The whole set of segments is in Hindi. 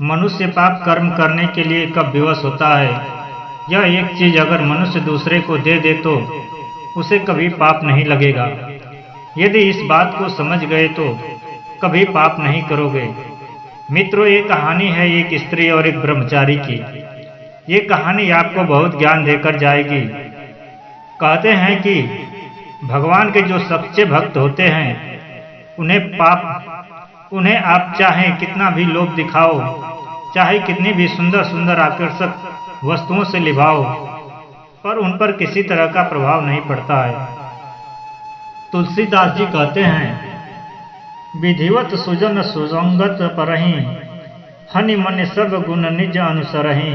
मनुष्य पाप कर्म करने के लिए कब विवश होता है। यह एक चीज अगर मनुष्य दूसरे को दे दे तो उसे कभी पाप नहीं लगेगा। यदि इस बात को समझ गए तो कभी पाप नहीं करोगे। मित्रों, ये कहानी है एक स्त्री और एक ब्रह्मचारी की। ये कहानी आपको बहुत ज्ञान देकर जाएगी। कहते हैं कि भगवान के जो सच्चे भक्त होते हैं उन्हें आप चाहे कितना भी लोभ दिखाओ, चाहे कितनी भी सुंदर सुंदर आकर्षक वस्तुओं से लिभाओ, पर उन पर किसी तरह का प्रभाव नहीं पड़ता है। तुलसीदास जी कहते हैं, विधिवत सुजन सुसंगत परहीं, हनि मन सब गुण निज अनुसरहीं।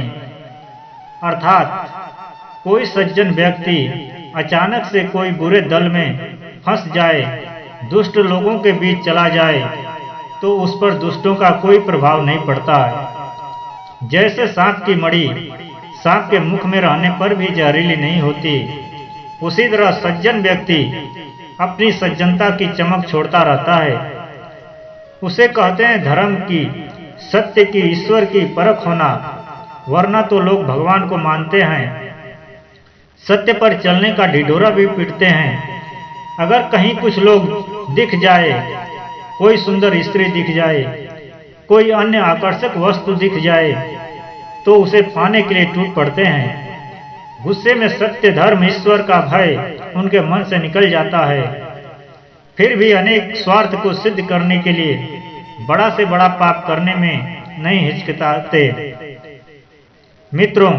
अर्थात कोई सज्जन व्यक्ति अचानक से कोई बुरे दल में फंस जाए, दुष्ट लोगों के बीच चला जाए, तो उस पर दुष्टों का कोई प्रभाव नहीं पड़ता है। जैसे सांप की मणि सांप के मुख में रहने पर भी जहरीली नहीं होती, उसी तरह सज्जन व्यक्ति अपनी सज्जनता की चमक छोड़ता रहता है। उसे कहते हैं धर्म की, सत्य की, ईश्वर की परख होना। वरना तो लोग भगवान को मानते हैं, सत्य पर चलने का ढिढोरा भी पीटते हैं। अगर कहीं कुछ लोग दिख जाए, कोई सुंदर स्त्री दिख जाए, कोई अन्य आकर्षक वस्तु दिख जाए, तो उसे पाने के लिए टूट पड़ते हैं। गुस्से में सत्य, धर्म, ईश्वर का भय उनके मन से निकल जाता है। फिर भी अनेक स्वार्थ को सिद्ध करने के लिए बड़ा से बड़ा पाप करने में नहीं हिचकिचाते। मित्रों,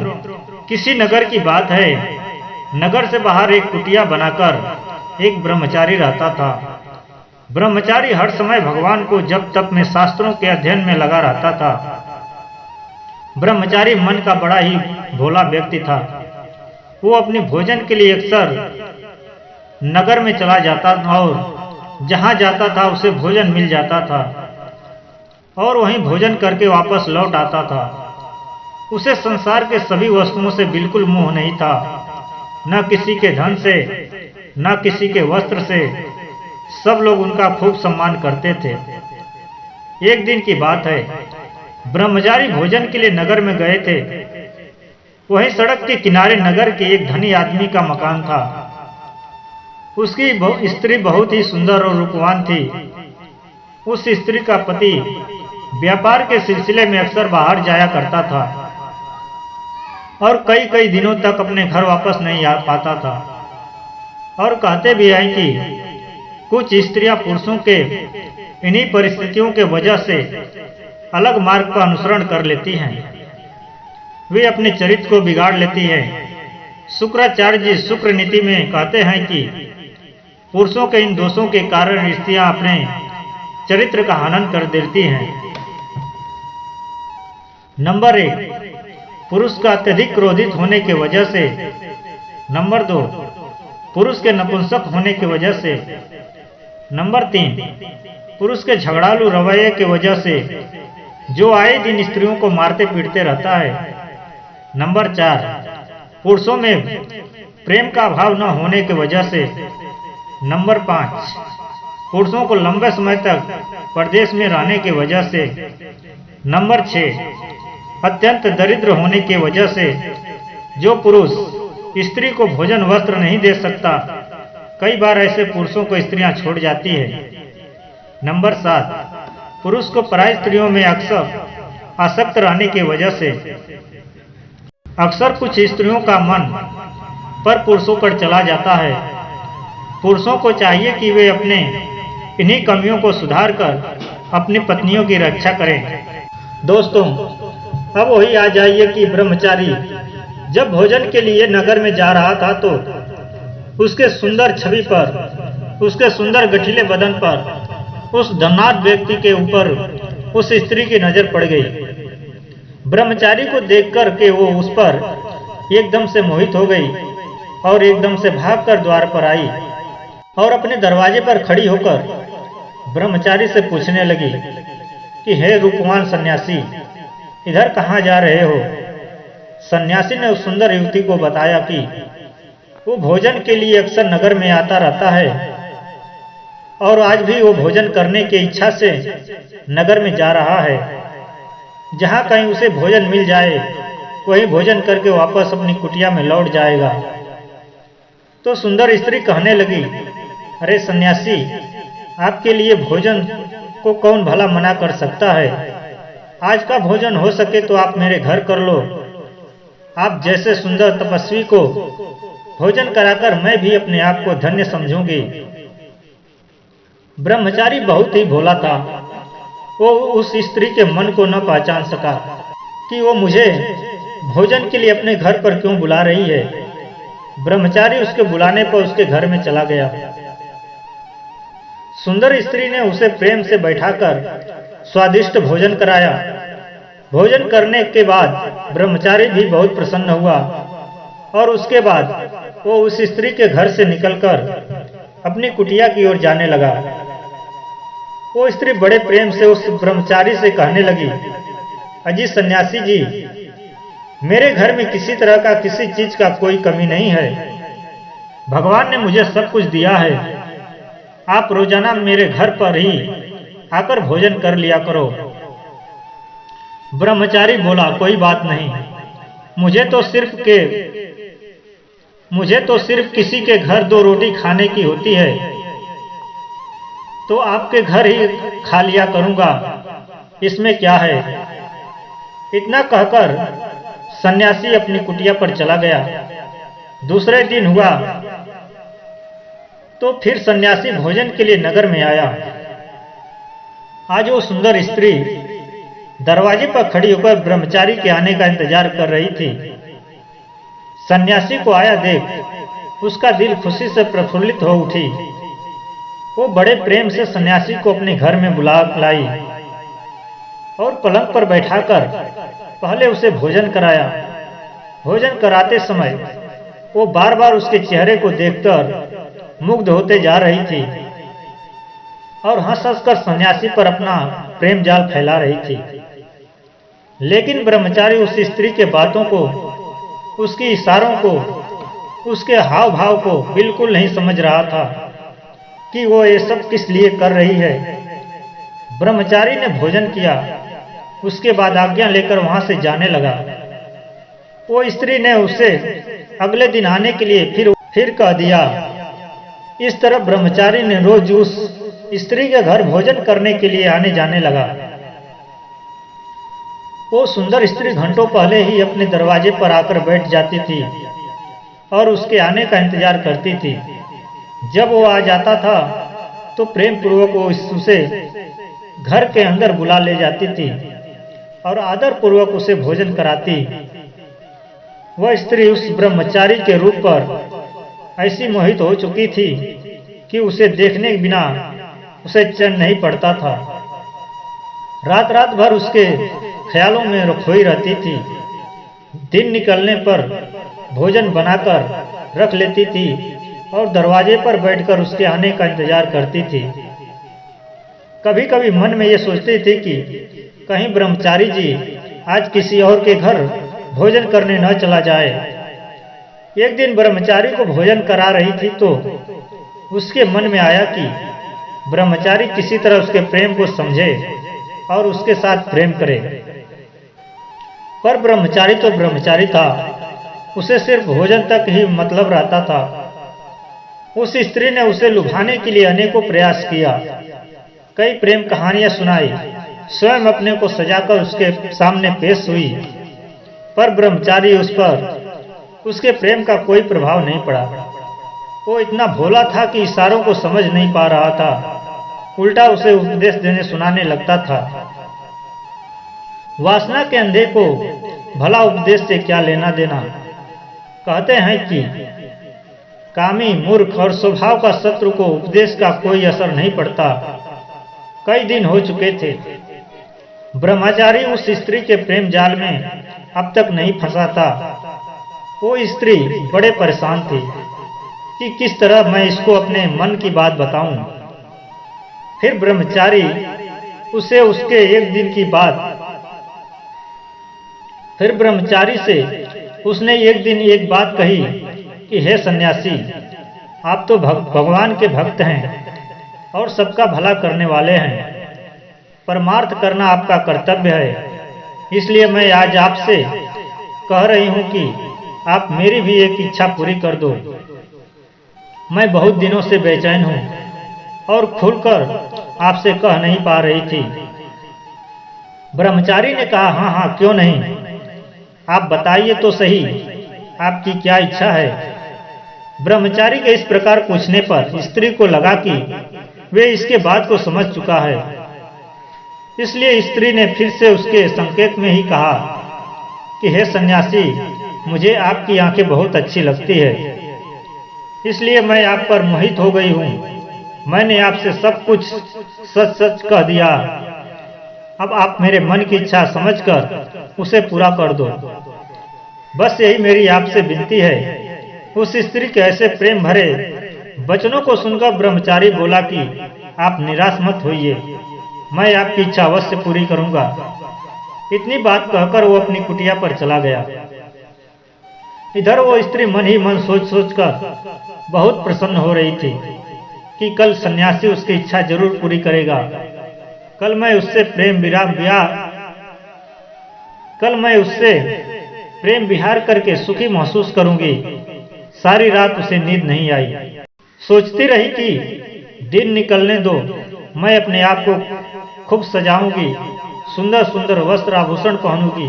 किसी नगर की बात है। नगर से बाहर एक कुटिया बनाकर एक ब्रह्मचारी रहता था। ब्रह्मचारी हर समय भगवान को जप तप में, शास्त्रों के अध्ययन में लगा रहता था। ब्रह्मचारी मन का बड़ा ही भोला व्यक्ति था। वो अपने भोजन के लिए अक्सर नगर में चला जाता और जहां जाता था उसे भोजन मिल जाता था और वहीं भोजन करके वापस लौट आता था। उसे संसार के सभी वस्तुओं से बिल्कुल मोह नहीं था, न किसी के धन से, न किसी के वस्त्र से। सब लोग उनका खूब सम्मान करते थे। एक दिन की बात है, ब्रह्मचारी भोजन के लिए नगर में गए थे। वहीं सड़क के किनारे नगर के एक धनी आदमी का मकान था। उसकी स्त्री बहुत ही सुंदर और रूपवान थी। उस स्त्री का पति व्यापार के सिलसिले में अक्सर बाहर जाया करता था और कई कई दिनों तक अपने घर वापस नहीं आ पाता था। और कहते भी हैं कि कुछ स्त्रियां पुरुषों के इन्हीं परिस्थितियों के वजह से अलग मार्ग का अनुसरण कर लेती हैं। वे अपने चरित्र को बिगाड़ लेती हैं। शुक्राचार्य जी शुक्र नीति में कहते हैं कि पुरुषों के इन दोषों के कारण स्त्रियां अपने चरित्र का हनन कर देती हैं। नंबर 1, पुरुष का अत्यधिक क्रोधित होने की वजह से। नंबर 2, पुरुष के नपुंसक होने की वजह से। नंबर 3, पुरुष के झगड़ालू रवैये की वजह से, जो आए दिन स्त्रियों को मारते पीटते रहता है। नंबर 4, पुरुषों में प्रेम का भाव न होने की वजह से। नंबर 5, पुरुषों को लंबे समय तक परदेश में रहने की वजह से। नंबर 6, अत्यंत दरिद्र होने की वजह से। जो पुरुष स्त्री को भोजन वस्त्र नहीं दे सकता, कई बार ऐसे पुरुषों को स्त्रियां छोड़ जाती है। नंबर 7, पुरुष को पराई स्त्रियों में अक्सर आसक्त रहने की वजह से। अक्सर कुछ स्त्रियों का मन पर पुरुषों पर चला जाता है। पुरुषों को चाहिए कि वे अपने इन्हीं कमियों को सुधार कर अपनी पत्नियों की रक्षा करें। दोस्तों, अब वही आ जाइए कि ब्रह्मचारी जब भोजन के लिए नगर में जा रहा था तो उसके सुंदर छवि पर, उसके सुंदर गठीले बदन पर उस धनाढ्य व्यक्ति के ऊपर उस स्त्री की नजर पड़ गई। ब्रह्मचारी को देखकर के वो उस पर एकदम से मोहित हो गई और एकदम से भागकर द्वार पर आई और अपने दरवाजे पर खड़ी होकर ब्रह्मचारी से पूछने लगी कि हे रूपवान सन्यासी, इधर कहाँ जा रहे हो? सन्यासी ने उस सुंदर युवती को बताया कि वो भोजन के लिए अक्सर नगर में आता रहता है और आज भी वो भोजन करने की इच्छा से नगर में जा रहा है। जहाँ कहीं उसे भोजन मिल जाए वहीं भोजन करके वापस अपनी कुटिया में लौट जाएगा। तो सुंदर स्त्री कहने लगी, अरे सन्यासी, आपके लिए भोजन को कौन भला मना कर सकता है। आज का भोजन हो सके तो आप मेरे घर कर लो। आप जैसे सुंदर तपस्वी को भोजन कराकर मैं भी अपने आप को धन्य समझूंगी। ब्रह्मचारी बहुत ही भोला था। वो उस स्त्री के मन को न पहचान सका कि वो मुझे भोजन के लिए अपने घर पर क्यों बुला रही है। ब्रह्मचारी उसके बुलाने पर उसके घर में चला गया। सुंदर स्त्री ने उसे प्रेम से बैठाकर स्वादिष्ट भोजन कराया। भोजन करने के बाद ब्रह्मचारी भी बहुत प्रसन्न हुआ और उसके बाद वो उस स्त्री के घर से निकलकर अपनी कुटिया की ओर जाने लगा। वो स्त्री बड़े प्रेम से उस ब्रह्मचारी से कहने लगी, अजी सन्यासी जी, मेरे घर में किसी तरह का किसी चीज का कोई कमी नहीं है। भगवान ने मुझे सब कुछ दिया है। आप रोजाना मेरे घर पर ही आकर भोजन कर लिया करो। ब्रह्मचारी बोला, कोई बात नहीं, मुझे तो सिर्फ किसी के घर 2 रोटी खाने की होती है, तो आपके घर ही खा लिया करूंगा, इसमें क्या है। इतना कहकर सन्यासी अपनी कुटिया पर चला गया। दूसरे दिन हुआ तो फिर सन्यासी भोजन के लिए नगर में आया। आज वो सुंदर स्त्री दरवाजे पर खड़ी होकर ब्रह्मचारी के आने का इंतजार कर रही थी। सन्यासी को आया देख उसका दिल खुशी से प्रफुल्लित हो उठी। वो बड़े प्रेम से सन्यासी को अपने घर में बुला लाई और पलंग पर बैठाकर पहले उसे भोजन कराया। भोजन कराते समय वो बार बार उसके चेहरे को देखकर मुग्ध होते जा रही थी और हंस हंस कर सन्यासी पर अपना प्रेम जाल फैला रही थी। लेकिन ब्रह्मचारी उस स्त्री के बातों को, उसके इशारों को, उसके हाव भाव को बिल्कुल नहीं समझ रहा था कि वो ये सब किस लिए कर रही है। ब्रह्मचारी ने भोजन किया, उसके बाद आज्ञा लेकर वहां से जाने लगा। वो स्त्री ने उसे अगले दिन आने के लिए फिर कह दिया। इस तरह ब्रह्मचारी ने रोज उस स्त्री के घर भोजन करने के लिए आने जाने लगा। वो सुंदर स्त्री घंटों पहले ही अपने दरवाजे पर आकर बैठ जाती थी और उसके आने का इंतजार करती थी। जब वो आ जाता था तो प्रेम पूर्वक वो उसे घर के अंदर बुला ले जाती थी और आदर पूर्वक उसे भोजन कराती। वह स्त्री उस ब्रह्मचारी के रूप पर ऐसी मोहित हो चुकी थी कि उसे देखने के बिना उसे चैन नहीं पड़ता था। रात रात भर उसके ख्यालों में खोई रहती थी। दिन निकलने पर भोजन बनाकर रख लेती थी और दरवाजे पर बैठकर उसके आने का इंतजार करती थी। कभी कभी मन में ये सोचती थी कि कहीं ब्रह्मचारी जी आज किसी और के घर भोजन करने न चला जाए। एक दिन ब्रह्मचारी को भोजन करा रही थी तो उसके मन में आया कि ब्रह्मचारी किसी तरह उसके प्रेम को समझे और उसके साथ प्रेम करे। पर ब्रह्मचारी तो ब्रह्मचारी था, उसे सिर्फ भोजन तक ही मतलब रहता था। उस स्त्री ने उसे लुभाने के लिए अनेकों प्रयास किया, कई प्रेम कहानियां सुनाई, स्वयं अपने को सजाकर उसके सामने पेश हुई, पर ब्रह्मचारी उस पर उसके प्रेम का कोई प्रभाव नहीं पड़ा। वो इतना भोला था कि इशारों को समझ नहीं पा रहा था, उल्टा उसे उपदेश देने सुनाने लगता था। वासना के अंधे को भला उपदेश से क्या लेना देना। कहते हैं कि कामी, मूर्ख और स्वभाव का शत्रु को उपदेश का कोई असर नहीं पड़ता। कई दिन हो चुके थे, ब्रह्मचारी उस स्त्री के प्रेम जाल में अब तक नहीं फंसा था। वो स्त्री बड़े परेशान थी कि किस तरह मैं इसको अपने मन की बात बताऊं। फिर ब्रह्मचारी उसे उसके एक दिन की बात फिर ब्रह्मचारी से उसने एक दिन एक बात कही कि हे सन्यासी, आप तो भगवान के भक्त हैं और सबका भला करने वाले हैं। परमार्थ करना आपका कर्तव्य है। इसलिए मैं आज आपसे कह रही हूँ कि आप मेरी भी एक इच्छा पूरी कर दो। मैं बहुत दिनों से बेचैन हूँ और खुलकर आपसे कह नहीं पा रही थी। ब्रह्मचारी ने कहा, हाँ हाँ क्यों नहीं, आप बताइए तो सही, आपकी क्या इच्छा है। ब्रह्मचारी के इस प्रकार पूछने पर स्त्री को लगा कि वे इसके बात को समझ चुका है, इसलिए स्त्री ने फिर से उसके संकेत में ही कहा कि हे सन्यासी, मुझे आपकी आंखें बहुत अच्छी लगती है, इसलिए मैं आप पर मोहित हो गई हूँ। मैंने आपसे सब कुछ सच सच कह दिया, अब आप मेरे मन की इच्छा समझकर उसे पूरा कर दो। बस यही मेरी आपसे विनती है। उस स्त्री के ऐसे प्रेम भरे वचनों को सुनकर ब्रह्मचारी बोला कि आप निराश मत होइए, मैं आपकी इच्छा अवश्य पूरी करूंगा। इतनी बात कहकर वो अपनी कुटिया पर चला गया। इधर वो स्त्री मन ही मन सोच सोच कर बहुत प्रसन्न हो रही थी कि कल सन्यासी उसकी इच्छा जरूर पूरी करेगा। कल मैं उससे प्रेम विहार करके सुखी महसूस करूंगी। सारी रात उसे नींद नहीं आई। सोचती रही कि दिन निकलने दो, मैं अपने आप को खूब सजाऊंगी, सुंदर सुंदर वस्त्र आभूषण पहनूंगी।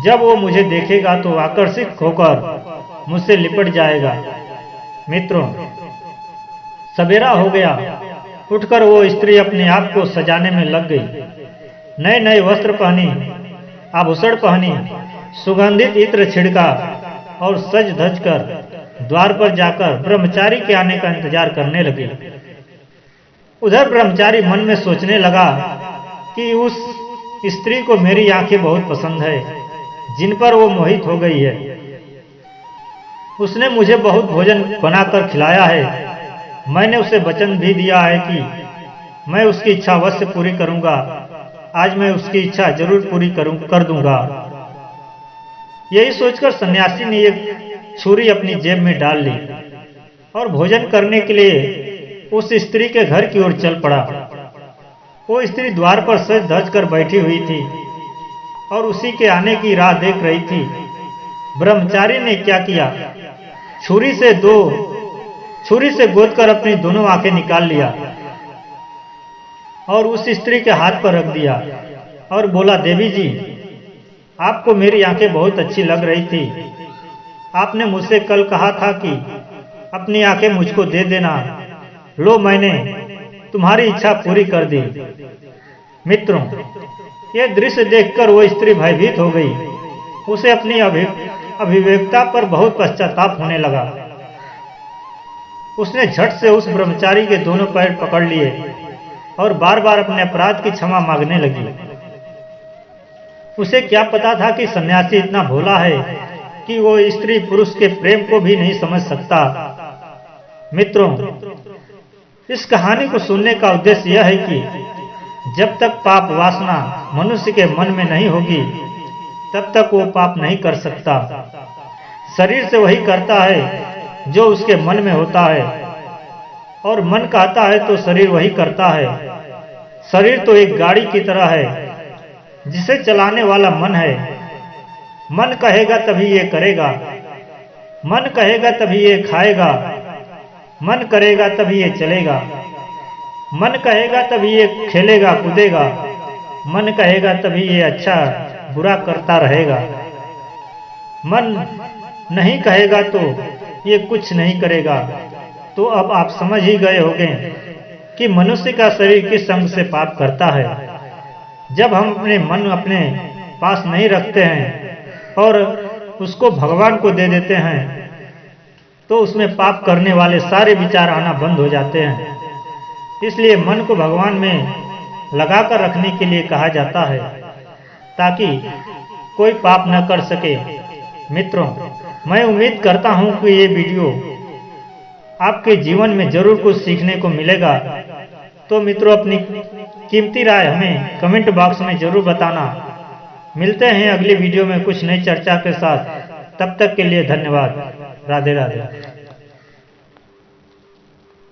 जब वो मुझे देखेगा तो आकर्षित होकर मुझसे लिपट जाएगा। मित्रों, सवेरा हो गया। उठकर वो स्त्री अपने आप को सजाने में लग गई। नए नए वस्त्र पहनी, आभूषण पहनी, सुगंधित इत्र छिड़का और सज धज कर द्वार पर जाकर ब्रह्मचारी के आने का इंतजार करने लगी। उधर ब्रह्मचारी मन में सोचने लगा कि उस स्त्री को मेरी आंखें बहुत पसंद है, जिन पर वो मोहित हो गई है। उसने मुझे बहुत भोजन बनाकर खिलाया है। मैंने उसे वचन भी दिया है कि मैं उसकी इच्छा अवश्य पूरी करूंगा। आज मैं उसकी इच्छा जरूर पूरी कर दूंगा। यही सोचकर सन्यासी ने एक छुरी अपनी जेब में डाल ली और भोजन करने के लिए उस स्त्री के घर की ओर चल पड़ा। वो स्त्री द्वार पर सज धज कर बैठी हुई थी और उसी के आने की राह देख रही थी। ब्रह्मचारी ने क्या किया, छुरी से गोदकर अपनी दोनों आंखें निकाल लिया और उस स्त्री के हाथ पर रख दिया और बोला, देवी जी, आपको मेरी आंखें बहुत अच्छी लग रही थी। आपने मुझसे कल कहा था कि अपनी आंखें मुझको दे देना। लो, मैंने तुम्हारी इच्छा पूरी कर दी। मित्रों, यह दृश्य देखकर वो स्त्री भयभीत हो गई। उसे अपनी अभिवेकता पर बहुत पश्चाताप होने लगा। उसने झट से उस ब्रह्मचारी के दोनों पैर पकड़ लिए और बार बार अपने अपराध की क्षमा मांगने लगी। उसे क्या पता था कि सन्यासी इतना भोला है कि वो स्त्री पुरुष के प्रेम को भी नहीं समझ सकता। मित्रों, इस कहानी को सुनने का उद्देश्य यह है कि जब तक पाप वासना मनुष्य के मन में नहीं होगी, तब तक वो पाप नहीं कर सकता। शरीर से वही करता है जो उसके मन में होता है, और मन कहता है तो शरीर वही करता है। शरीर तो एक गाड़ी की तरह है जिसे चलाने वाला मन है। मन कहेगा तभी ये करेगा, मन कहेगा तभी ये खाएगा, मन करेगा तभी ये चलेगा, मन कहेगा तभी ये खेलेगा कूदेगा, मन कहेगा तभी ये अच्छा बुरा करता रहेगा। मन नहीं कहेगा तो ये कुछ नहीं करेगा। तो अब आप समझ ही गए होंगे कि मनुष्य का शरीर किस अंग से पाप करता है। जब हम अपने मन अपने पास नहीं रखते हैं और उसको भगवान को दे देते हैं, तो उसमें पाप करने वाले सारे विचार आना बंद हो जाते हैं। इसलिए मन को भगवान में लगाकर रखने के लिए कहा जाता है, ताकि कोई पाप न कर सके। मित्रों, मैं उम्मीद करता हूं कि ये वीडियो आपके जीवन में जरूर कुछ सीखने को मिलेगा। तो मित्रों, अपनी कीमती राय हमें कमेंट बॉक्स में जरूर बताना। मिलते हैं अगली वीडियो में कुछ नई चर्चा के साथ। तब तक के लिए धन्यवाद। राधे राधे।